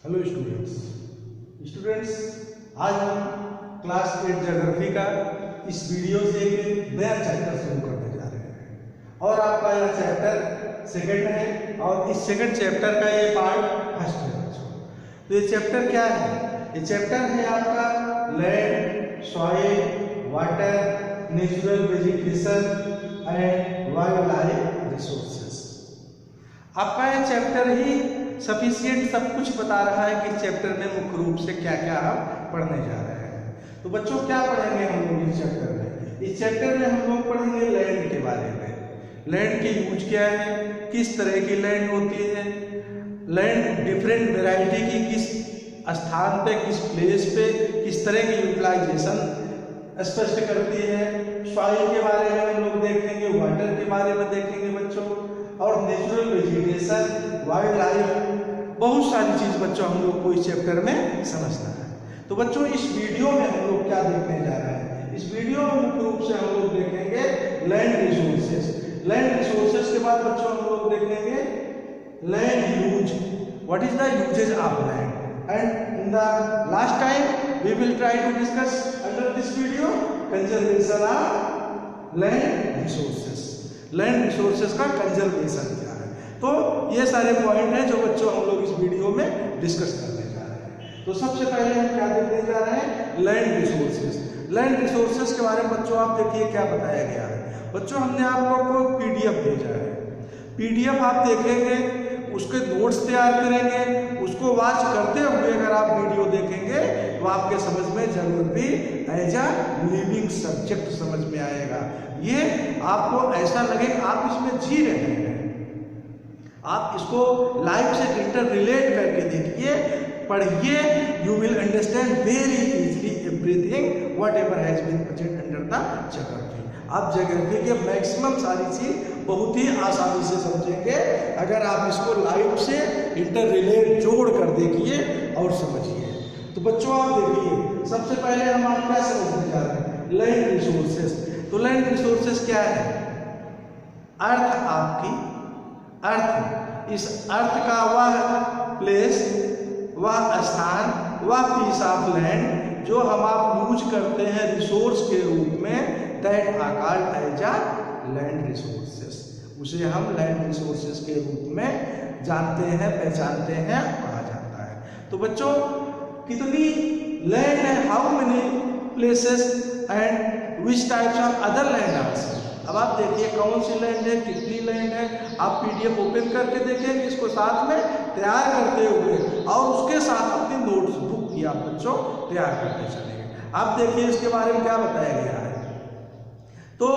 Hello students, आज हम class 8 geography का इस वीडियो से एक नया चैप्टर शुरू करने जा रहे हैं और आपका यह चैप्टर सेकंड है और इस सेकंड चैप्टर का ये पार्ट फर्स्ट है बच्चों। तो ये चैप्टर क्या है? ये चैप्टर है आपका land, soil, water, natural vegetation and wild life resources. आपका ये चैप्टर ही सफिशिएंट सब कुछ बता रहा है कि इस चैप्टर में मुख्य रूप से क्या क्या हम पढ़ने जा रहे हैं। तो बच्चों क्या पढ़ेंगे हम लोग इस चैप्टर में? इस चैप्टर में हम लोग पढ़ेंगे लैंड के बारे में। लैंड की यूज क्या है, किस तरह की लैंड होती है, लैंड डिफरेंट वेराइटी की किस स्थान पे, किस प्लेस पे किस तरह की यूटिलाइजेशन स्पष्ट करती है। सॉइल के बारे में हम लोग देखेंगे, वाटर के बारे में देखेंगे बच्चों, और नेचुरल वेजिटेशन, वाइल्ड लाइफ, बहुत सारी चीज बच्चों हम लोग को इस चैप्टर में समझना है। तो बच्चों इस वीडियो में हम लोग क्या देखने जा रहे हैं? इस वीडियो में मुख्य रूप से हम लोग देखेंगे लैंड रिसोर्सेज। लैंड रिसोर्सेज के बाद बच्चों हम लोग देखेंगे land use, what is the usages of land, and in the last time we will try to discuss under this video conservation of land resources. Land resources का conservation क्या है, तो ये सारे पॉइंट हैं जो बच्चों हम लोग इस वीडियो में डिस्कस करने जा रहे हैं। तो सबसे पहले हम क्या देखने जा रहे हैं? Land resources. लैंड रिसोर्सेज के बारे में बच्चों आप देखिए क्या बताया गया है। बच्चों हमने आप लोगों को पीडीएफ भेजा है, पीडीएफ आप देखेंगे, उसके नोट्स तैयार करेंगे, उसको वॉच करते हुए अगर आप वीडियो देखेंगे तो आपके समझ में जरूर भी एज अ लिविंग सब्जेक्ट समझ में आएगा। ये आपको ऐसा लगे आप इसमें जी रहे हैं, आप इसको लाइफ से इंटर रिलेट करके देखिए, पढ़िए, you will understand very easily everything what ever has been present under the geography. आप ज्योग्राफी के मैक्सिमम सारी चीज बहुत ही आसानी से समझेंगे अगर आप इसको लाइफ से इंटर रिलेट जोड़ कर देखिए और समझिए। तो बच्चों आप देखिए, सबसे पहले हम आप क्या समझने जा रहे हैं? Land resources. तो लैंड रिसोर्सेज क्या है? अर्थ, आपकी अर्थ, इस अर्थ का वह प्लेस, वह स्थान, वह पीस ऑफ लैंड जो हम आप यूज करते हैं रिसोर्स के रूप में, that are called as a land resources. उसे हम लैंड रिसोर्सेज के रूप में जानते हैं, पहचानते हैं, कहा जाता है। तो बच्चों कितनी लैंड है, how many places and which types of other land also. अब आप देखिए कौन सी लैंड है, कितनी लैंड है, आप पीडीएफ ओपन करके देखेंगे, इसको साथ में तैयार करते हुए और उसके साथ अपनी नोट्स बुक की आप बच्चों तैयार करते चलेंगे। आप देखिए इसके बारे में क्या बताया गया है। तो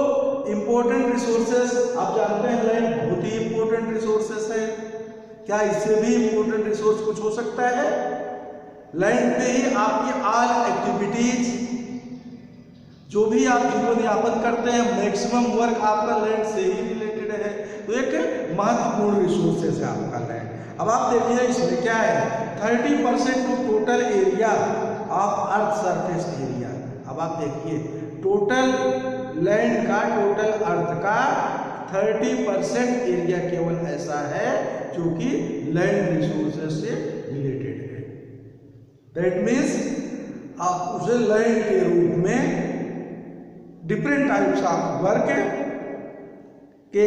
इंपॉर्टेंट रिसोर्सेस, आप जानते हैं लैंड बहुत ही इंपॉर्टेंट रिसोर्सेस है। क्या इससे भी इंपॉर्टेंट रिसोर्स कुछ हो सकता है? लैंड पे ही आपकी ऑल एक्टिविटीज, जो भी आप जीवन यापन करते हैं, मैक्सिमम वर्क आपका लैंड से ही रिलेटेड है। तो एक महत्वपूर्ण रिसोर्सेज है आपका लैंड। अब आप देखिए इसमें क्या है, 30% to total area of earth surface area. अब आप देखिए टोटल लैंड का, टोटल अर्थ का 30% एरिया केवल ऐसा है जो कि लैंड रिसोर्सेज से रिलेटेड है। दैट मीन्स आप उसे लैंड के रूप में डिफरेंट टाइप्स ऑफ वर्क के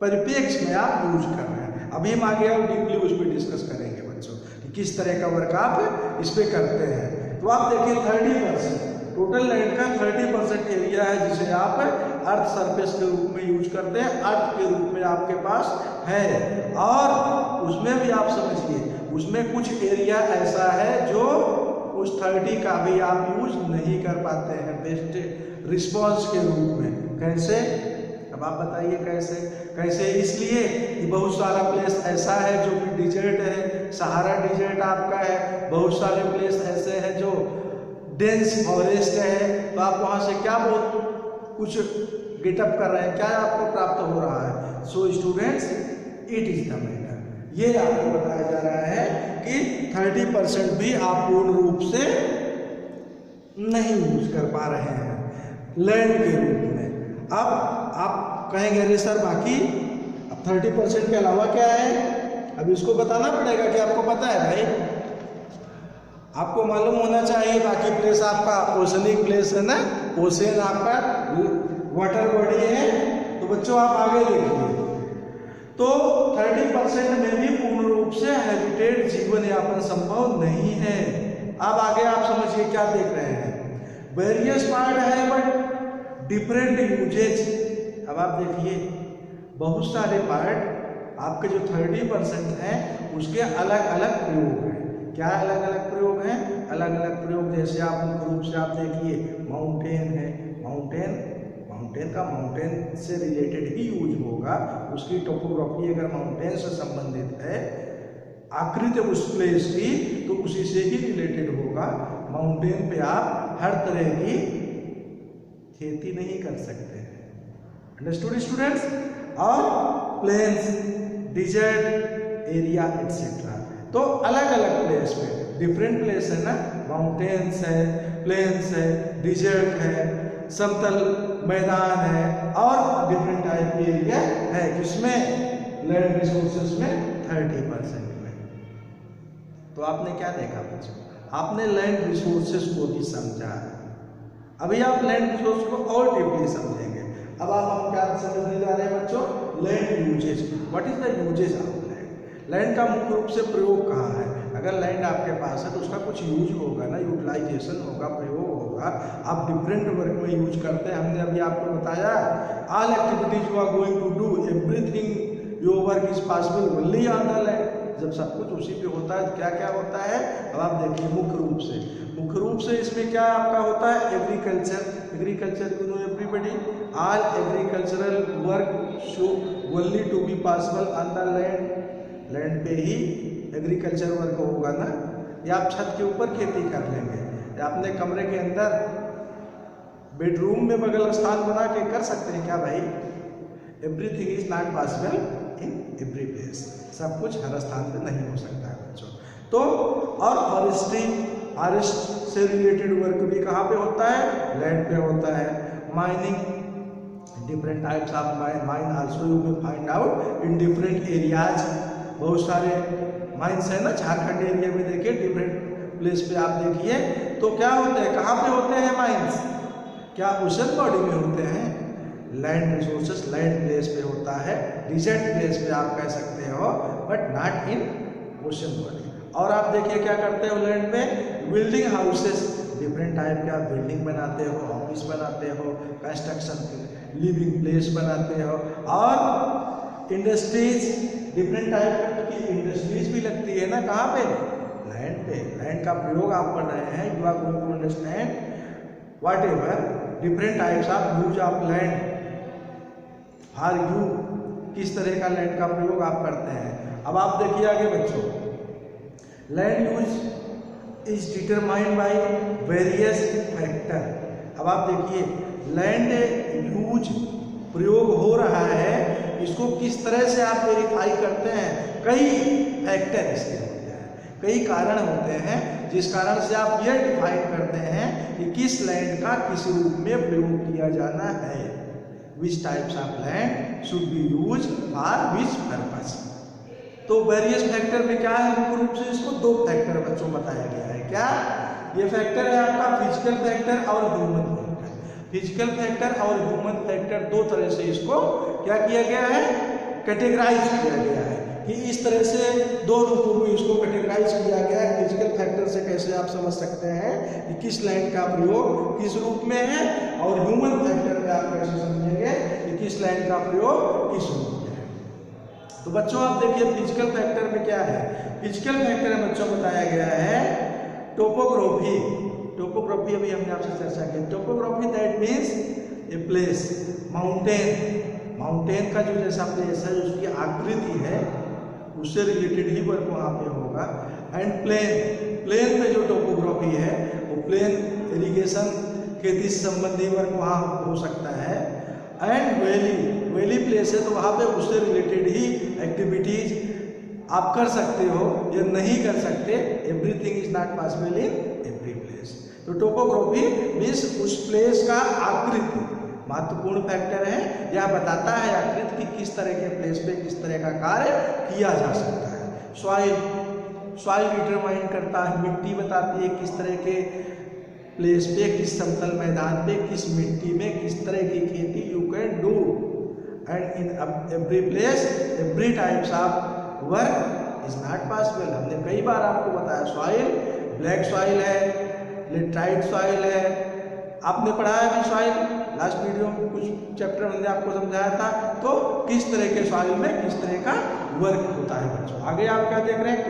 परिप्रेक्ष्य में आप यूज कर रहे हैं। अभी हम आगे और डीपली उस पर डिस्कस करेंगे बच्चों कि किस तरह का वर्क आप इस पे करते हैं। तो आप देखिए 30% टोटल लैंड का 30% एरिया है जिसे आप अर्थ सरफेस के रूप में यूज करते हैं, अर्थ के रूप में आपके पास है। और उसमें भी आप समझिए उसमें कुछ एरिया ऐसा है जो उस 30 का भी आप यूज नहीं कर पाते हैं बेस्ट रिस्पॉन्स के रूप में। कैसे? अब आप बताइए कैसे? कैसे? इसलिए कि बहुत सारा प्लेस ऐसा है जो कि डिजर्ट है, सहारा डिजर्ट आपका है, बहुत सारे प्लेस ऐसे हैं जो डेंस फॉरेस्ट है। तो आप वहाँ से क्या बहुत कुछ गेटअप कर रहे हैं, क्या आपको प्राप्त हो रहा है? So students, it is the matter. ये आपको बताया जा रहा है कि 30% भी आप पूर्ण रूप से नहीं यूज कर पा रहे हैं लैंड के रूप में। अब आप कहेंगे अरे सर बाकी अब 30% के अलावा क्या है? अब इसको बताना पड़ेगा कि आपको पता है भाई, आपको मालूम होना चाहिए। बाकी प्लेस आपका ओशनिक प्लेस है ना, ओशन आपका वाटर बॉडी है। तो बच्चों आप आगे देखिए, तो 30% में भी पूर्ण रूप से हैबिटेट जीवन यापन संभव नहीं है। अब आगे आप समझिए क्या देख रहे हैं, वेरियस पार्ट है बट डिफरेंट यूजेज। अब आप देखिए बहुत सारे पार्ट आपके जो 30% हैं उसके अलग अलग प्रयोग हैं। क्या अलग अलग प्रयोग हैं? अलग अलग प्रयोग जैसे आप मुख्य रूप से आप देखिए माउंटेन है, माउंटेन का माउंटेन से रिलेटेड ही यूज होगा। उसकी टोपोग्राफी अगर माउंटेन से संबंधित है, आकृति उस प्लेस की, तो उसी से ही रिलेटेड होगा। माउंटेन पे आप हर तरह की खेती नहीं कर सकते हैं, अंडरस्टूड स्टूडेंट्स। और प्लेन्स, डिजर्ट एरिया एक्सेट्रा, तो अलग अलग प्लेस पे डिफरेंट प्लेस है ना, माउंटेन्स है, प्लेन्स है, डिजर्ट है, समतल मैदान है, और डिफरेंट टाइप के एरिया है किसमें, लैंड रिसोर्सेज में 30% में। तो आपने क्या देखा बच्चों, आपने लैंड रिसोर्सेज को भी समझा। अभी आप लैंड रिसोर्स को और डीपली समझेंगे। अब हम क्या समझने जा रहे हैं बच्चों, land usages. What is the usages of land? Land का मुख्य रूप से प्रयोग कहाँ है? अगर लैंड आपके पास है तो उसका कुछ यूज होगा ना, यूटिलाइजेशन होगा, प्रयोग होगा। आप डिफरेंट वर्क में यूज करते हैं। हमने अभी आपको बताया all activities you are going to do, everything your work is possible only on the land. जब सब कुछ उसी पे होता है तो क्या क्या होता है? अब आप देखिए मुख्य रूप से इसमें क्या आपका होता है, agriculture you know everybody, all agricultural work should only to be possible on the land. Land पे ही एग्रीकल्चर वर्क होगा ना। या आप छत के ऊपर खेती कर लेंगे, या अपने कमरे के अंदर बेडरूम में बगल स्थान बना के कर सकते हैं क्या भाई? Everything is not possible in every place, सब कुछ हर स्थान पे नहीं हो सकता है बच्चों। तो और फॉरेस्ट से रिलेटेड वर्क भी कहाँ पे होता है? लैंड पे होता है। Mining, different types of mine also you will find out in different areas. बहुत सारे माइंस है ना झारखंड एरिया में, देखिए डिफरेंट प्लेस पे आप देखिए। तो क्या होते हैं, कहाँ पे होते हैं माइंस? क्या ओशन बॉडी में होते हैं? लैंड रिसोर्सेस लैंड प्लेस पे होता है, डिजर्ट प्लेस पे आप कह सकते हो, but not in ocean body. और आप देखिए क्या करते हो लैंड में, बिल्डिंग हाउसेस, डिफरेंट टाइप के आप बिल्डिंग बनाते हो, ऑफिस बनाते हो, कंस्ट्रक्शन लिविंग प्लेस बनाते हो, और इंडस्ट्रीज, डिफरेंट टाइप की इंडस्ट्रीज भी लगती है ना, कहाँ पे? लैंड पे। लैंड का प्रयोग आप कर रहे हैं, you are going to understand what ever different types of use of land for you, किस तरह का लैंड का प्रयोग आप करते हैं। अब आप देखिए आगे बच्चों, land use is determined by various factor. अब आप देखिए लैंड यूज प्रयोग हो रहा है, इसको किस तरह से आप वेरीफाई करते हैं? कई फैक्टर इसके होते हैं, कई कारण होते हैं जिस कारण से आप यह डिफाइन करते हैं कि किस लैंड का किस रूप में प्रयोग किया जाना है। Which types of land should be use for which purpose. तो वेरियस फैक्टर में क्या है, मुख्य रूप से इसको दो फैक्टर बच्चों बताया गया है। क्या ये फैक्टर है आपका? फिजिकल फैक्टर और ह्यूमन फैक्टर। फिजिकल फैक्टर और ह्यूमन फैक्टर दो तरह से इसको क्या किया गया है, कैटेगराइज किया गया है कि इस तरह से दो रूपों में इसको कैटेगराइज किया गया है। फिजिकल फैक्टर से कैसे आप समझ सकते हैं कि किस लैंड का प्रयोग किस रूप में है, और ह्यूमन फैक्टर में आप कैसे समझेंगे कि किस लैंड का प्रयोग किस रूप में है। तो बच्चों आप देखिए फिजिकल फैक्टर में क्या है। फिजिकल फैक्टर में बच्चों बताया गया है टोपोग्राफी। टोपोग्राफी अभी हमने आपसे चर्चा की। Topography that means a place, mountain का जो जैसा प्लेस है, उसकी आकृति है, उससे रिलेटेड ही वर्क वहाँ पे होगा। एंड प्लेन पे जो टोपोग्राफी है वो प्लेन इरिगेशन खेती से संबंधी वर्क वहाँ हो सकता है। एंड वैली प्लेस है तो वहाँ पे उससे रिलेटेड ही एक्टिविटीज आप कर सकते हो या नहीं कर सकते। Everything is not possible in every place. तो टोपोग्राफी मीन्स उस प्लेस का आकृति महत्वपूर्ण फैक्टर है। यह बताता है आकृति की किस तरह के प्लेस पे किस तरह का कार्य किया जा सकता है। सॉइल डिटरमाइन करता है, मिट्टी बताती है किस तरह के प्लेस पे, किस समतल मैदान पे, किस मिट्टी में किस तरह की खेती you can do, and in every place every types of work is not possible. हमने कई बार आपको बताया सॉइल ब्लैक सॉइल है, लेटराइट सॉइल है, आपने पढ़ा है भी सॉइल लास्ट वीडियो में कुछ चैप्टर हमने आपको समझाया था। तो किस तरह के सॉइल में किस तरह का वर्क होता है बच्चों। आगे आप क्या देख रहे हैं,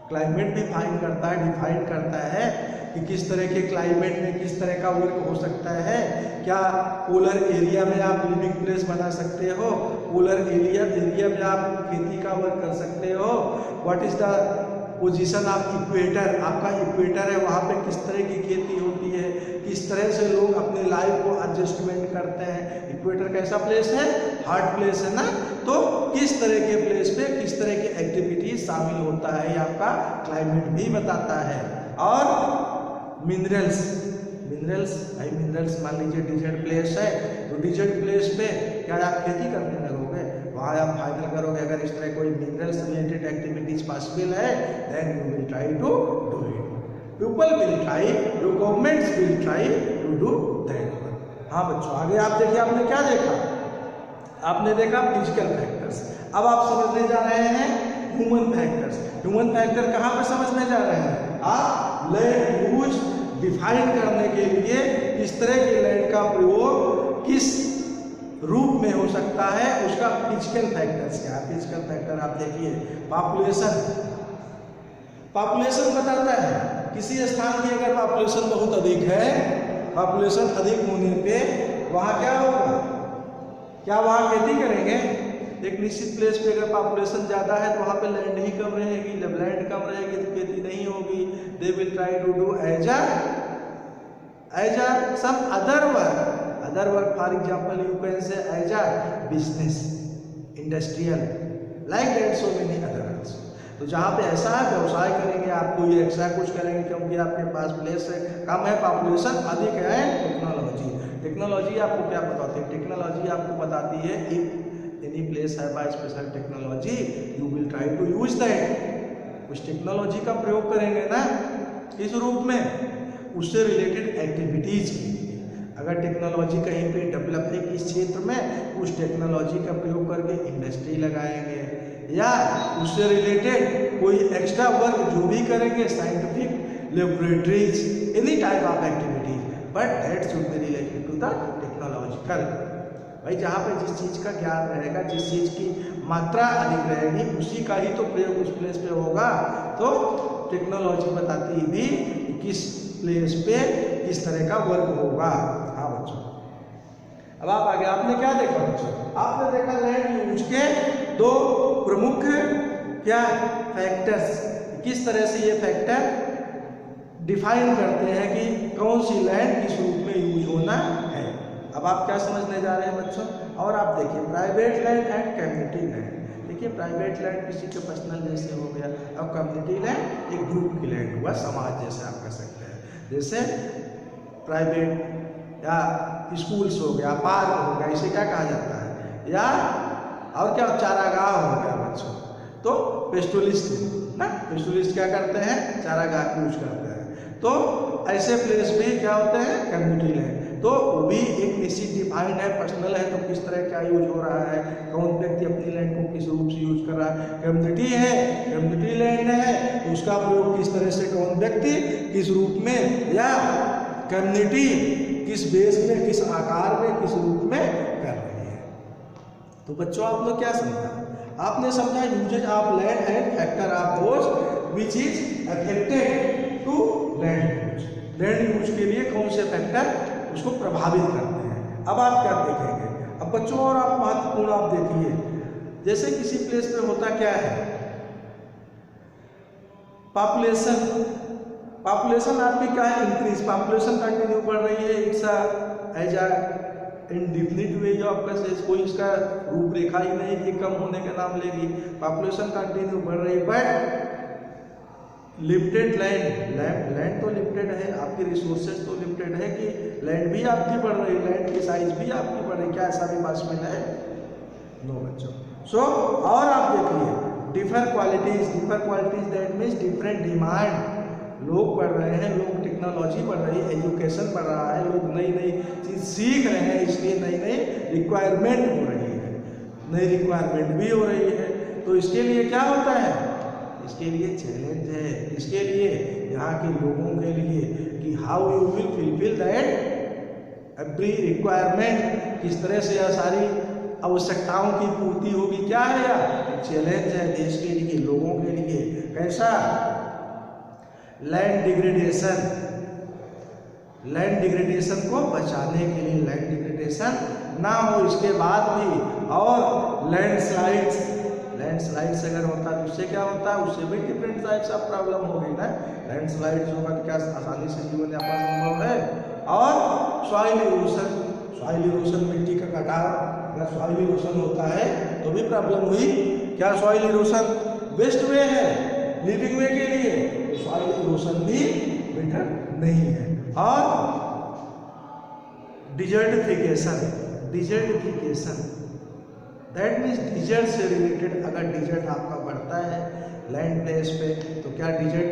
क्लाइमेट डिफाइन करता है कि किस तरह के क्लाइमेट में किस तरह का वर्क हो सकता है। क्या पोलर एरिया में आप लिविंग प्लेस बना सकते हो, पोलर एरिया में आप खेती का वर्क कर सकते हो। What is the position of equator, आपका इक्वेटर है वहाँ पे किस तरह की खेती होती है, किस तरह से लोग अपने लाइफ को एडजस्टमेंट करते हैं। इक्वेटर कैसा प्लेस है, हॉट प्लेस है ना, तो किस तरह के प्लेस पे किस तरह की एक्टिविटीज शामिल होता है, ये आपका क्लाइमेट भी बताता है। और मिनरल्स मान लीजिए डिजर्ट प्लेस है, तो डिजर्ट प्लेस पे क्या आप खेती करने लगोगे, वहाँ आप फाइनल करोगे अगर इस तरह कोई मिनरल्स रिलेटेड एक्टिविटीज पॉसिबल है, then you will try to do it. People will try, your governments will try to do that. हाँ बच्चों, आगे आप देखिए, आपने क्या देखा, आपने देखा फिजिकल फैक्टर्स। अब आप समझने जा रहे हैं ह्यूमन फैक्टर्स। ह्यूमन फैक्टर कहाँ पे समझने जा रहे हैं आप, लैंड यूज डिफाइन करने के लिए किस तरह के लैंड का प्रयोग किस रूप में हो सकता है, उसका फिजिकल फैक्टर्स क्या है। फिजिकल फैक्टर आप देखिए, पॉपुलेशन बताता है किसी स्थान की अगर पॉपुलेशन बहुत अधिक है, पॉपुलेशन अधिक होने पे वहाँ क्या होगा, क्या वहाँ खेती करेंगे। एक निश्चित प्लेस पे अगर पॉपुलेशन ज़्यादा है तो वहाँ पे लैंड ही कम रहेगी, जब लैंड कम रहेगी तो खेती नहीं होगी। They will try to do as a some other work for example you can say as a business, industrial, like that so many other. तो जहाँ पे ऐसा है व्यवसाय करेंगे, आपको ये ऐसा कुछ करेंगे क्योंकि आपके पास प्लेस कम है, पॉपुलेशन अधिक है। टेक्नोलॉजी आपको क्या बताती है, टेक्नोलॉजी आपको बताती है इफ एनी प्लेस है by special technology you will try to use that. उस टेक्नोलॉजी का प्रयोग करेंगे ना इस रूप में, उससे रिलेटेड एक्टिविटीज की। अगर टेक्नोलॉजी कहीं पे डेवलप है किस क्षेत्र में, उस टेक्नोलॉजी का प्रयोग करके इंडस्ट्री लगाएंगे, या उससे रिलेटेड कोई एक्स्ट्रा वर्क जो भी करेंगे, scientific laboratories, any type of activities, but that should be related to the technological. भाई जहाँ पे जिस चीज़ का ज्ञान रहेगा, जिस चीज़ की मात्रा अधिक रहेगी, उसी का ही तो प्रयोग उस प्लेस पे होगा। तो टेक्नोलॉजी बताती भी किस प्लेस पे किस तरह का वर्क होगा। हाँ बच्चों, अब आप आगे, आपने क्या देखा बच्चों, आपने देखा लैंड यूज के दो प्रमुख क्या फैक्टर्स, किस तरह से ये फैक्टर डिफाइन करते हैं कि कौन सी लैंड किस रूप में यूज होना है। अब आप क्या समझने जा रहे हैं बच्चों, और आप देखिए private land and community land. देखिए प्राइवेट लैंड किसी के पर्सनल जैसे हो गया, अब कम्युनिटी लैंड एक ग्रुप की लैंड हुआ, समाज जैसे आप कह सकते हैं। जैसे प्राइवेट या स्कूल्स हो गया, पार्क हो गया, इसे क्या कहा जाता है, या और क्या चारागाह हो गया बच्चों। तो पेस्टोलिस्ट ना, पेस्टोलिस्ट क्या करते हैं, चारागाह यूज करते हैं। तो ऐसे प्लेस भी क्या होते हैं, कम्युनिटी लैंड। तो वो भी एक निश्चित डिफाइंड है, पर्सनल है, तो किस तरह क्या यूज हो रहा है, कौन व्यक्ति अपनी लैंड को किस रूप से यूज कर रहा है। कम्युनिटी है, कम्युनिटी लैंड है, उसका प्रयोग किस तरह से कौन व्यक्ति किस रूप में, या कम्युनिटी किस बेस में, किस आकार में, किस रूप में कर रही है। तो बच्चों आप लोग क्या समझा, आपने समझा usages of land and factor of those which is affected to land use. Land use के लिए कौन से फैक्टर उसको प्रभावित करते हैं। अब आप क्या देखेंगे, अब बच्चों और आप महत्वपूर्ण आप देखिए, जैसे किसी प्लेस पे होता क्या है, पॉपुलेशन आपकी क्या है, इंक्रीज, पॉपुलेशन कंटिन्यू बढ़ रही है, it's as a indefinite way of process, कोई इसका रूपरेखा ही नहीं कि कम होने का नाम लेगी। पॉपुलेशन कंटिन्यू बढ़ रही है, बट लिमिटेड लैंड तो लिमिटेड है, आपकी रिसोर्सेज तो लिमिटेड है कि लैंड भी आपकी बढ़ रही है, लैंड की साइज भी आपकी बढ़ रही है, क्या ऐसा भी पॉसिबल है, नो बच्चों। सो और आप देखिए differ qualities that means different demand. लोग पढ़ रहे हैं, लोग टेक्नोलॉजी पढ़ रही है, एजुकेशन पढ़ रहा है, लोग नई नई चीज़ सीख रहे हैं, इसलिए नई नई रिक्वायरमेंट हो रही है, नई रिक्वायरमेंट भी हो रही है। तो इसके लिए क्या होता है, इसके लिए चैलेंज है, इसके लिए यहाँ के लोगों के लिए कि how you will fulfil that every requirement, किस तरह से यह सारी आवश्यकताओं की पूर्ति होगी। क्या है यार, चैलेंज है देश के लिए, लोगों के लिए। कैसा, लैंड डिग्रेडेशन को बचाने के लिए, लैंड डिग्रेडेशन ना हो इसके बाद भी, और लैंडस्लाइड्स अगर होता है तो उससे क्या होता है, उससे भी डिफरेंट टाइप्स ऑफ प्रॉब्लम हो गई ना। लैंडस्लाइड्स होगा तो क्या आसानी से जीवन यापन संभव है। और सॉइल इरोशन, मिट्टी का कटाव, अगर सॉइल इरोशन होता है तो भी प्रॉब्लम हुई। क्या सॉइल इरोशन बेस्ट वे है लिविंग वे के लिए, सॉइल इरोशन भी बेटर नहीं है। और डिजर्टिफिकेशन दैट मीन्स डिजर्ट से रिलेटेड, अगर डिजर्ट आपका बढ़ता है लैंड प्लेस पे तो क्या डिजर्ट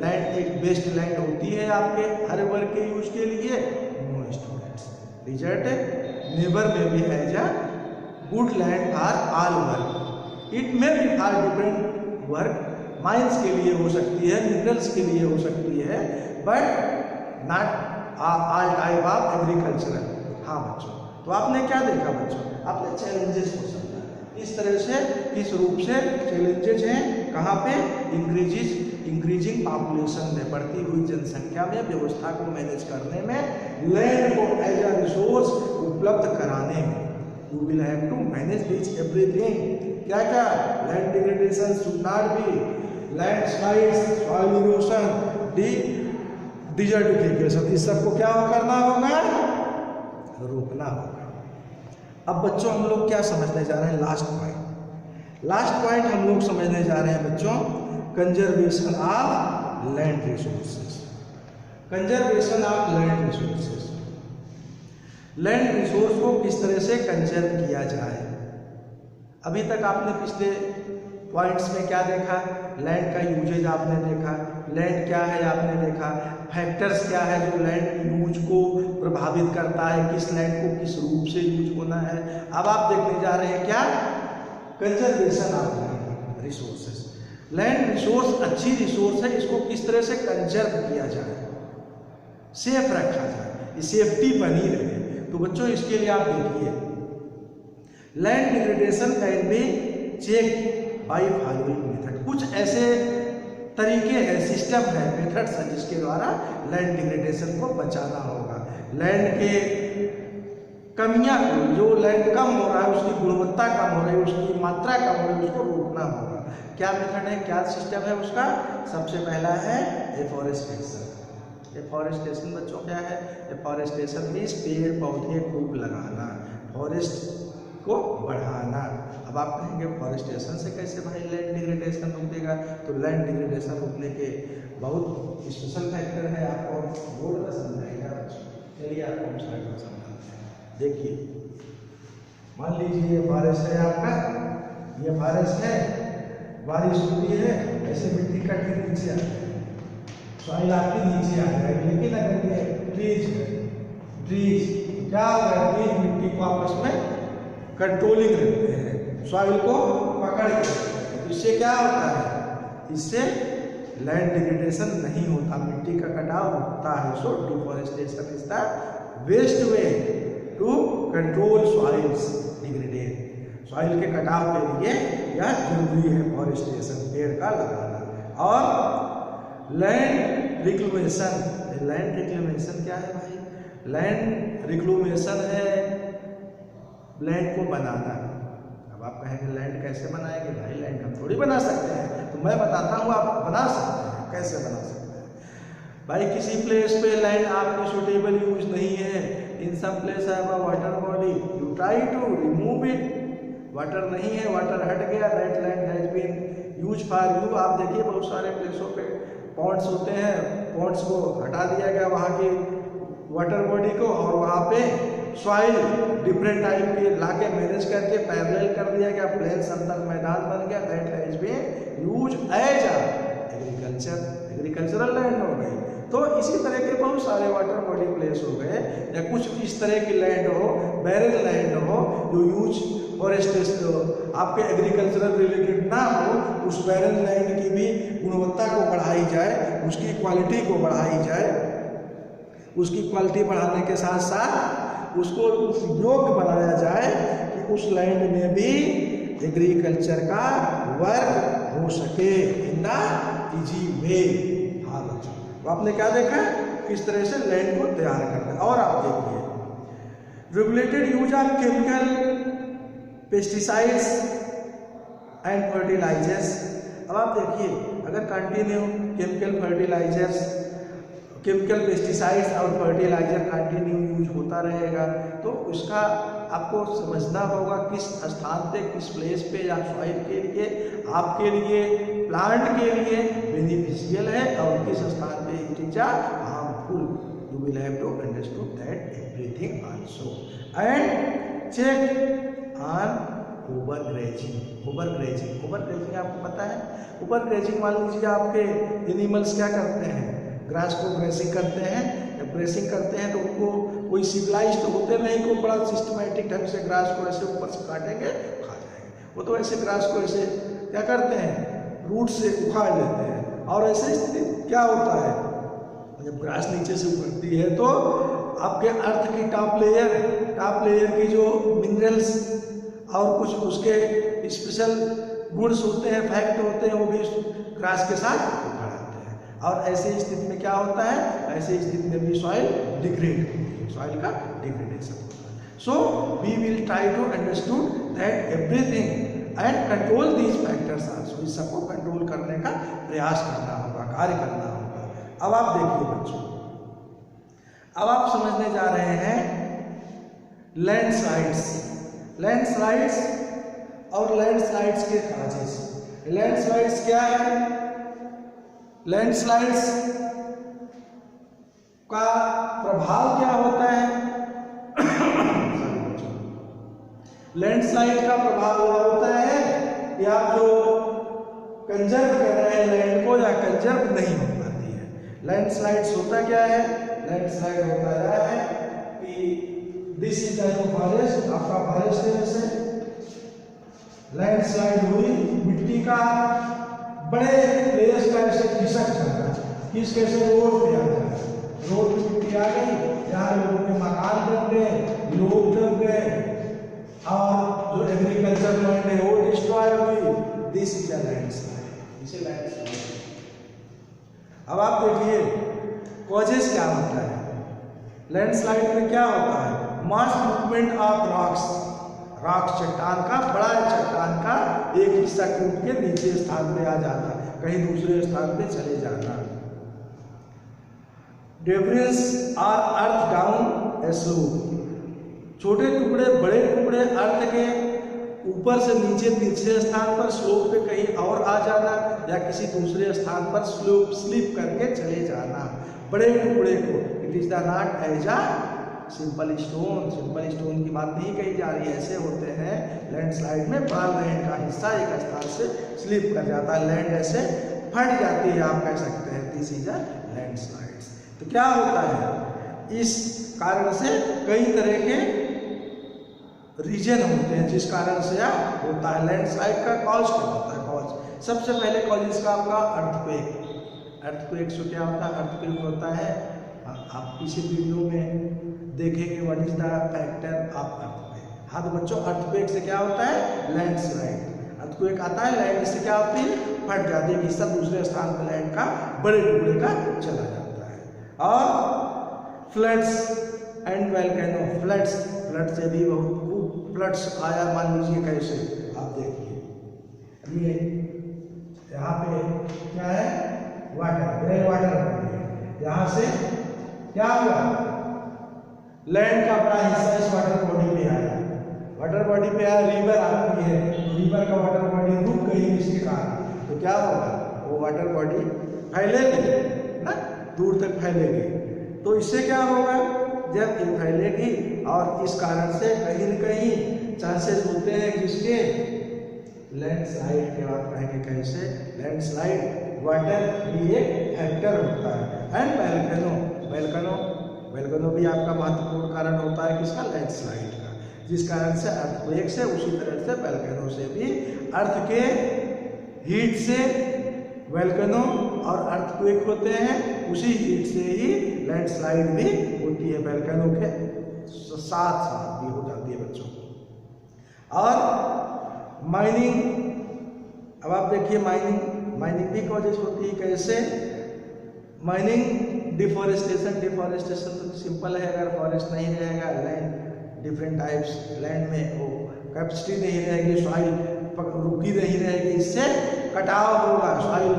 लैंड एक बेस्ट लैंड होती है आपके हर वर्ग के यूज के लिए? नो स्टूडेंट्स, डिजर्ट नेबर में भी has a good land for all work. It may be for different work, mines के लिए हो सकती है, मिनरल्स के लिए हो सकती है, but not all type of agricultural. हाँ बच्चों, तो आपने क्या देखा बच्चों, आपने चैलेंजेस को समझा। इस तरह से, किस रूप से चैलेंजेस हैं, कहाँ पे, इंक्रीजिंग पॉपुलेशन में, बढ़ती हुई जनसंख्या में, व्यवस्था को मैनेज करने में, लैंड को एज अ रिसोर्स उपलब्ध कराने में। You will have to manage this everything. क्या क्या, land degradation should not be, landslides, soil erosion, desertification, इस सबको क्या करना होगा, रोकना होगा। अब बच्चों हम लोग क्या समझने जा रहे हैं, लास्ट पॉइंट हम लोग समझने जा रहे हैं बच्चों, conservation of land resources. Land resource को किस तरह से कंजर्व किया जाए। अभी तक आपने पिछले पॉइंट्स में क्या देखा, लैंड का यूजेज आपने देखा, लैंड क्या है आपने देखा, फैक्टर्स क्या है जो लैंड यूज को प्रभावित करता है, किस लैंड को किस रूप से यूज होना है। अब आप देखने जा रहे हैं क्या, conservation of land resources. Land resource अच्छी रिसोर्स है, इसको किस तरह से कंजर्व किया जाए, सेफ रखा जाए, सेफ्टी बनी रहे। तो बच्चों इसके लिए आप देखिए, land degradation can be check by following method. कुछ ऐसे तरीके हैं, सिस्टम है, मेथड्स है जिसके द्वारा लैंड डिग्रेडेशन को बचाना होगा। लैंड के कमियां को, जो लैंड कम हो रहा है उसकी गुणवत्ता कम हो रही है, उसकी मात्रा कम हो रही है, उसको रोकना होगा। क्या मेथड है, क्या सिस्टम है उसका? सबसे पहला है एफॉरेस्टेशन। एफॉरेस्टेशन बच्चों क्या है, एफॉरेस्टेशन मीन्स पेड़ पौधे खूब लगाना, फॉरेस्ट को बढ़ाना। अब आप कहेंगे फॉरेस्टेशन से कैसे भाई लैंड डिग्रेडेशन रुकेगा, तो लैंड डिग्रेडेशन रुकने के बहुत स्पेशल फैक्टर है, आपको बोर्ड में समझाएगा। चलिए आपको हम स्लाइड में समझाते हैं। देखिए, मान लीजिए ये फॉरेस्ट है आपका, ये फॉरेस्ट है, बारिश होती है, ऐसे मिट्टी कट के नीचे आती है, सॉइल आपकी नीचे आ जाएगी। लेकिन अगर ये ट्रीज क्या होगा, ट्रीज मिट्टी को आपस में कंट्रोलिंग रखते हैं, सॉइल को पकड़ के। इससे क्या होता है, इससे लैंड डिग्रेडेशन नहीं होता, मिट्टी का कटाव रुकता है। So deforestation is the best way to control soil's degradation. Soil के कटाव के लिए यह जरूरी है फॉरेस्टेशन, पेड़ का लगाना। और लैंड रिक्लेमेशन क्या है भाई, लैंड रिक्लेमेशन है लैंड को बनाना। अब आप कहेंगे लैंड कैसे बनाएंगे भाई, लैंड हम थोड़ी बना सकते हैं, तो मैं बताता हूँ आप बना सकते हैं। कैसे बना सकते हैं भाई, किसी प्लेस पे लैंड आपकी सुटेबल यूज नहीं है, इन सम प्लेस है water body, you try to remove it, water नहीं है, वाटर हट गया, that land has been use for you. आप देखिए बहुत सारे प्लेसों पे पॉन्ड्स होते हैं, पॉन्ड्स को हटा दिया गया वहाँ की वाटर बॉडी को, और वहाँ पे सॉइल डिफरेंट टाइप के लाके मैनेज करके पैरेलल कर दिया गया, प्लेन समतल मैदान बन गया, that has been use as agricultural land हो गई। तो इसी तरह के बहुत सारे वाटर बॉडी प्लेस हो गए, या कुछ इस तरह की लैंड हो, बैरन लैंड हो जो यूज फॉरेस्ट आपके एग्रीकल्चरल रिलेटेड ना हो, उस बैरन लैंड की भी गुणवत्ता को बढ़ाई जाए, उसकी क्वालिटी को बढ़ाई जाए, उसकी क्वालिटी बढ़ाने के साथ साथ उसको योग्य बनाया जाए कि उस लैंड में भी एग्रीकल्चर का वर्क हो सके इन इजी वे। हाँ बच्चों, तो आपने क्या देखा किस तरह से लैंड को तैयार करना है। और आप देखिए regulated use of chemical pesticides and fertilisers. अब आप देखिए अगर continue chemical fertilisers, chemical pesticides और फर्टिलाइजर कंटिन्यू यूज होता रहेगा तो उसका आपको समझना होगा किस स्थान पे, किस प्लेस पे या सॉइल के लिए, आपके लिए, प्लांट के लिए बेनिफिशियल है और किस स्थान पे it is harmful. You will have to understood that everything also and check on overgrazing. Overgrazing आपको पता है, ओवरग्रेजिंग मान लीजिए आपके एनिमल्स क्या करते हैं, ग्रास को ग्रेसिंग करते हैं। जब ग्रेसिंग करते हैं तो उनको कोई सिविलाइज्ड होते नहीं को बड़ा सिस्टमैटिक ढंग से ग्रास को ऐसे ऊपर से काटेंगे खा जाएंगे। वो तो ऐसे ग्रास को ऐसे क्या करते हैं, रूट से उखाड़ लेते हैं। और ऐसे स्थिति क्या होता है, जब ग्रास नीचे से उभरती है तो आपके अर्थ की टॉप लेयर की जो मिनरल्स और कुछ उसके स्पेशल गुड्स होते हैं, फैक्ट होते हैं, वो भी ग्रास के साथ उखाड़ आते हैं। और ऐसी स्थिति में क्या होता है, ऐसी स्थिति में भी सॉइल डिग्रेड होती है, सॉइल का डिग्रेडेशन होता है। So we will try to understood that everything and control these factors also. इस सबको कंट्रोल करने का प्रयास करना होगा, कार्य करना होगा। अब आप देखिए बच्चों, अब आप समझने जा रहे हैं लैंडस्लाइड्स और लैंडस्लाइड्स के काजेस। लैंडस्लाइड्स क्या है, लैंडस्लाइड्स का प्रभाव क्या होता है। लैंडस्लाइड का प्रभाव यह होता है कि आप जो कंजर्व कर रहे हैं लैंड को, या कंजर्व नहीं हो पाती है। लैंडस्लाइड्स होता क्या है, लैंडस्लाइड होता है कि दिस इज फॉरेस्ट, आपका फॉरेस्ट है, जैसे लैंडस्लाइड हुई, मिट्टी का बड़े प्लेस का ऐसे खिसक जाता है, किस कैसे रोड पे आ जाता है, रोड पे मिट्टी आ गई, यहाँ लोगों के मकान बन गए, लोग दब गए, और जो एग्रीकल्चर लैंड है वो डिस्ट्रॉय हुई। दिस इज अ लैंडस्लाइड, इसे लैंडस्लाइड। अब आप देखिए कॉजेस क्या होता है, लैंडस्लाइड में क्या होता है, मास मूवमेंट ऑफ रॉक्स, चट्टान का, बड़ा चट्टान का एक हिस्सा टूट के नीचे स्थान पे आ जाना, कहीं दूसरे स्थान पे चले जाना। Debris are earth down a slope, छोटे टुकड़े बड़े टुकड़े अर्थ के ऊपर से नीचे तीसरे स्थान पर स्लोप पे कहीं और आ जाना, या किसी दूसरे स्थान पर स्लिप करके चले जाना। बड़े टुकड़े को it is the not as a simple stone की बात नहीं कही जा रही है। ऐसे होते हैं लैंडस्लाइड में बड़ा लैंड का हिस्सा एक स्थान से स्लिप कर जाता है, लैंड ऐसे फट जाती है, आप कह सकते हैं दिस इज अ लैंडस्लाइड्स। तो क्या होता है, इस कारण से कई तरह के रीजन होते हैं जिस कारण से होता है। लैंडस्लाइड का कॉज क्या होता है, कॉज सबसे पहले कॉज इसका आपका अर्थक्वेक से क्या होता है, अर्थक्वेक होता है, आप पीछे वीडियो में देखेंगे what is the factor of earthquake. हाँ तो बच्चों अर्थक्वेक से क्या होता है, लैंडस्लाइड। अर्थक्वेक आता है, लैंड से क्या होती है, फट जाती है, हिस्सा दूसरे स्थान पर लैंड का बड़े टुकड़े का चला जाता है। और फ्लड्स एंड वोल्केनो, फ्लड से भी बहुत फ्लड्स आया, मान लीजिए कैसे, आप देखिए ये यहाँ पे क्या है, वाटर, ग्रे वाटर, यहाँ से क्या हुआ, लैंड का बड़ा हिस्सा इस वाटर बॉडी पे आया, वाटर बॉडी पे आया, रिवर आती है, रिवर का वाटर बॉडी रुक गई इसके कारण, तो क्या होगा, वो वाटर बॉडी फैलेगी ना, दूर तक फैलेगी, तो इससे क्या होगा, जब ये फैलेगी और इस कारण से कहीं न कहीं चांसेस होते हैं जिसके लैंडस्लाइड के बाद कहेंगे कैसे लैंडस्लाइड वाटर भी एक फैक्टर होता है एंड वोल्केनो भी आपका महत्वपूर्ण कारण होता है किसका लैंडस्लाइड का, जिस कारण से अर्थक्वेक से उसी तरह से वोल्केनो से भी अर्थ के हीट से वोल्केनो और अर्थक्वेक होते हैं, उसी हीट से ही लैंडस्लाइड भी होती है, वोल्केनो के साथ साथ भी हो जाती है बच्चों। और माइनिंग, अब आप देखिए माइनिंग भी कॉजेज होती है कैसे, माइनिंग डिफॉरेस्टेशन तो सिंपल है, अगर फॉरेस्ट नहीं रहेगा लैंड डिफरेंट टाइप्स लैंड में वो कैपेसिटी नहीं रहेगी, सॉइल रुकी नहीं रहेगी, इससे कटाव होगा, सॉइल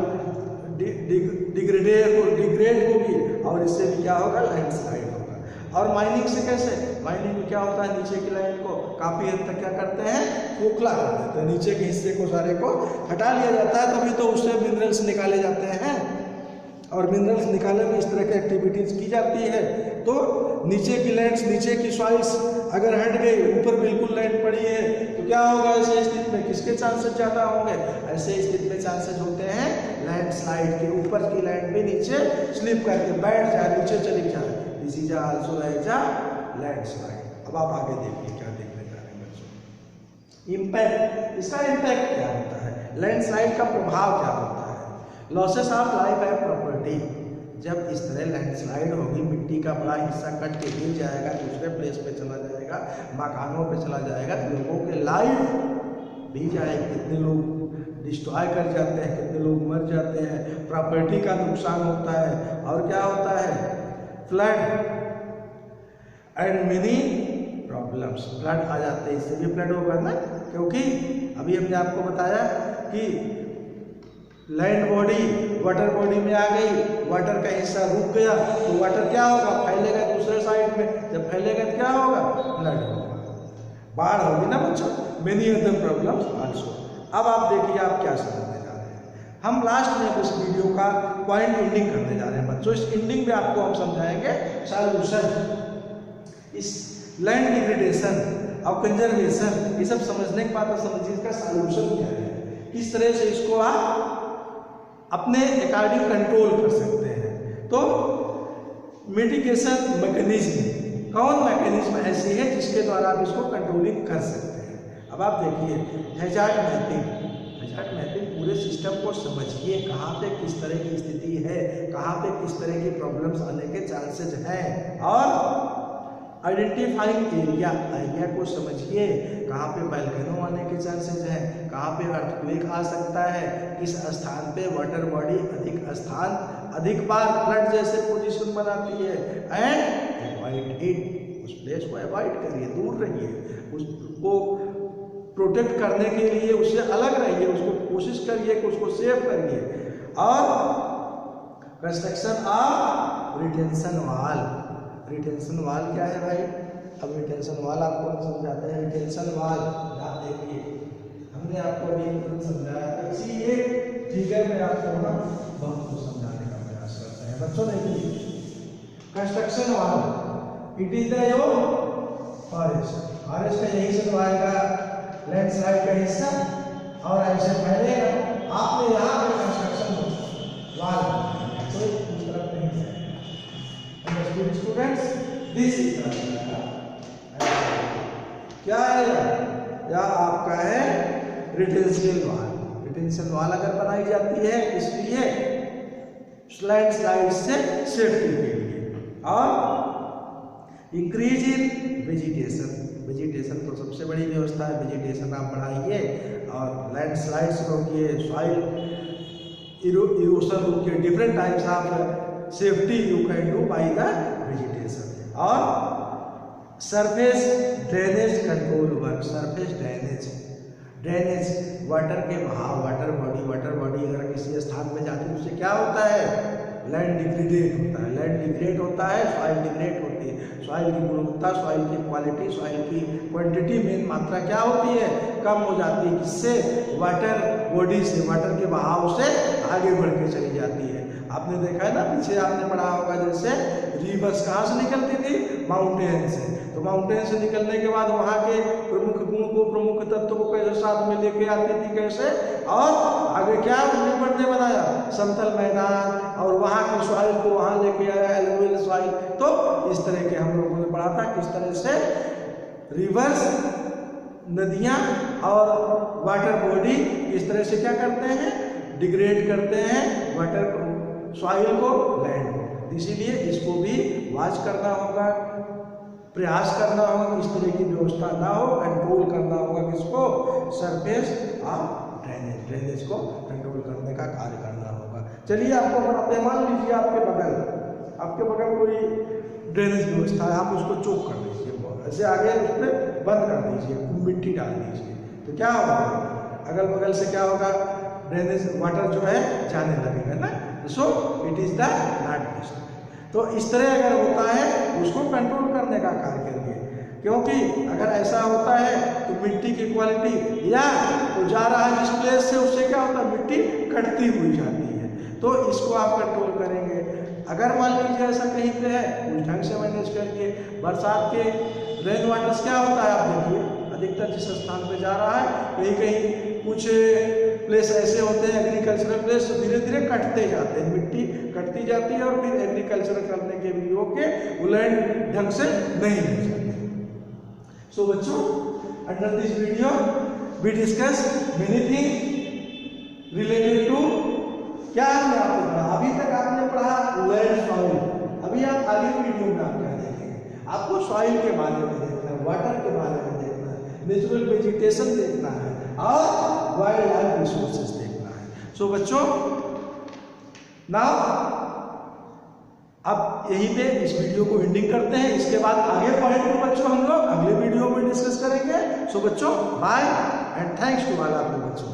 डिग्रेड होगी और इससे भी क्या होगा लैंडस्लाइड होगा। और माइनिंग से कैसे, माइनिंग में क्या होता है नीचे की लैंड को काफी हद तक क्या करते हैं खोखला कर देते हैं, नीचे के हिस्से को सारे को हटा लिया जाता है, तभी तो उससे मिनरल्स निकाले जाते हैं और मिनरल्स निकालने में इस तरह की एक्टिविटीज की जाती है। तो नीचे की लैंड्स, नीचे की सॉइल्स अगर हट गई, ऊपर बिल्कुल लैंड पड़ी है तो क्या होगा ऐसे स्थिति में, किसके चांसेस ज़्यादा होंगे, ऐसे स्थिति में चांसेस होते हैं लैंडस्लाइड के, ऊपर की लैंड भी नीचे स्लिप करके बैठ जाए, नीचे चली जाए, this is also as a landslide. अब आप आगे देखिए क्या देखने जा रहे हैं बच्चों, इम्पैक्ट, इसका इम्पैक्ट क्या होता है, लैंडस्लाइड का प्रभाव क्या होता है, losses of life and property. जब इस तरह लैंडस्लाइड होगी, मिट्टी का बड़ा हिस्सा कट के गिर जाएगा, दूसरे प्लेस पे चला जाएगा, मकानों पे चला जाएगा, लोगों के लाइफ भी जाएगी, कितने लोग डिस्ट्रॉय कर जाते हैं, कितने लोग मर जाते हैं, प्रॉपर्टी का नुकसान होता है, और क्या होता है flood and many problems, flood आ जाते हैं, इससे भी फ्लड होगा ना, क्योंकि अभी हमने आपको बताया कि लैंड बॉडी वाटर बॉडी में आ गई, वाटर का हिस्सा रुक गया तो वाटर क्या होगा फैलेगा दूसरे साइड में, जब फैलेगा तो क्या होगा फ्लड होगा, बाढ़ होगी ना बच्चों, मेनी अदर प्रॉब्लम्स आल्सो। अब आप देखिए आप क्या समझने जा रहे हैं, हम लास्ट में इस वीडियो का पॉइंट एंडिंग करने जा रहे हैं बच्चों, इस एंडिंग में आपको हम समझाएंगे सॉल्यूशन, इस लैंड डिग्रेडेशन और कंजर्वेशन, ये सब समझने के बाद समझिए इसका सॉल्यूशन क्या है, किस तरह से इसको आप अपने अकॉर्डिंग कंट्रोल कर सकते हैं। तो मिटिगेशन मैकेनिज्म, कौन मैकेनिज्म ऐसी है जिसके द्वारा आप इसको कंट्रोलिंग कर सकते हैं। अब आप देखिए हैजार्ड मैपिंग पूरे सिस्टम को समझिए, कहाँ पे किस तरह की स्थिति है, कहाँ पे किस तरह की प्रॉब्लम्स आने के चांसेस हैं, और आइडेंटिफाइंग एरिया को समझिए, कहाँ पे वोल्केनो आने के चांसेस हैं, कहाँ पे अर्थक्वेक आ सकता है, किस स्थान पे वाटर बॉडी अधिक बार फ्लड जैसे पोजीशन बनाती है, एंड अवॉइड इट, उस प्लेस को अवॉइड करिए, दूर रहिए, उसको प्रोटेक्ट करने के लिए उससे अलग रहिए, उसको कोशिश करिए कि उसको सेव करिए। और कंस्ट्रक्शन ऑफ रिटेंशन वाल क्या है भाई, अब रिटेंशन वाल आपको हम समझाते हैं। रिटेंशन वाल आप देखिए, हमने आपको अभी समझाया, इसी एक फिगर में आपको ना बहुत कुछ समझाने का प्रयास करते हैं बच्चों। देखिए कंस्ट्रक्शन वाल, इट इज द फॉरेस्ट का यही से आएगा लैंडस्लाइड का हिस्सा, और ऐसे फैलेगा, आपने यहाँ पे कंस्ट्रक्शन वाल तो उस तरफ नहीं जाएगा। स्टूडेंट्स दिस इज क्या है, या आपका है रिटेंशन वाल। रिटेंशन वाल अगर बनाई जाती है इसलिए लैंडस्लाइड से सेफ्टी के लिए, और इंक्रीज इन वेजिटेशन तो सबसे बड़ी व्यवस्था है, वेजिटेशन आप बढ़ाइए और लैंडस्लाइड्स रोकिए, सॉइल इरोशन रोकिए, different types of safety you can do by the vegetation. और surface drainage control work, surface drainage water के बहाव, वाटर बॉडी अगर किसी स्थान में जाती है उससे क्या होता है, लैंड डिग्रेड होता है, सॉइल डिग्रेड होती है, सॉइल की गुणवत्ता, सॉइल की क्वालिटी, सॉइल की क्वांटिटी, मेन मात्रा क्या होती है कम हो जाती है, जिससे वाटर बॉडी से, वाटर के बहाव से आगे बढ़ के चली जाती है। आपने देखा है ना, पीछे आपने पढ़ा होगा जैसे रिवर्स कहाँ से निकलती थी, माउंटेन से। तो माउंटेन से निकलने के बाद वहाँ के प्रमुख गुण को, प्रमुख तत्व को कैसे साथ में लेके आती थी, कैसे, और आगे क्या रिवर ने बनाया, समतल मैदान, और वहाँ की सॉइल को वहाँ लेके आया, एलुवियल सॉइल। तो इस तरह के हम लोगों ने पढ़ा था किस तरह से रिवर्स, नदियाँ और वाटर बॉडी किस तरह से क्या करते हैं, डिग्रेड करते हैं वाटर को, सॉइल को, लैंड को। इसीलिए इसको भी वॉच करना होगा, प्रयास करना होगा, इस तरह की व्यवस्था ना हो, कंट्रोल करना होगा किसको, सरफेस और ड्रेनेज को कंट्रोल करने का कार्य करना होगा। चलिए आपको बताते हैं, मान लीजिए आपके बगल कोई ड्रेनेज व्यवस्था है, आप उसको चोक कर दीजिए, ऐसे आगे उस पर बंद कर दीजिए, मिट्टी डाल दीजिए, तो क्या होगा, अगल बगल से क्या होगा, ड्रेनेज वाटर जो है जाने लगेगा ना। So it is the not best. तो इस तरह अगर होता है उसको कंट्रोल करने का कार्य करिए, क्योंकि अगर ऐसा होता है तो मिट्टी की क्वालिटी, या वो जा रहा है जिस प्लेस से, उससे क्या होता है, मिट्टी कटती हुई जाती है। तो इसको आप कंट्रोल करेंगे। अगर मान लीजिए ऐसा कहीं पे है, उस ढंग से मैनेज करिए। बरसात के रेन वाटर्स क्या होता है, आप देखिए अधिकतर जिस स्थान पे जा रहा है, कहीं कहीं कुछ प्लेस ऐसे होते हैं एग्रीकल्चरल प्लेस, तो धीरे धीरे कटते जाते हैं, मिट्टी कटती जाती है और फिर एग्रीकल्चर करने के भी योग्य वो लैंड ढंग से नहीं रह जाती। सो बच्चों, under this video we discuss many thing related to, क्या हमने आपको पढ़ा, अभी तक आपने पढ़ा लैंड सॉइल। अभी आप आगे वीडियो में आप क्या देखेंगे, आपको सॉइल के बारे में देखना है, वाटर के बारे में देखना है, नेचुरल वेजिटेशन देखना है और वाइल्ड लाइफ रिसोर्सेज देखना है। सो बच्चों, नाउ अब यहीं पे इस वीडियो को एंडिंग करते हैं। इसके बाद आगे पॉइंट को बच्चों हम लोग अगले वीडियो में डिस्कस करेंगे। सो बच्चों, bye and thanks to all of you बच्चों।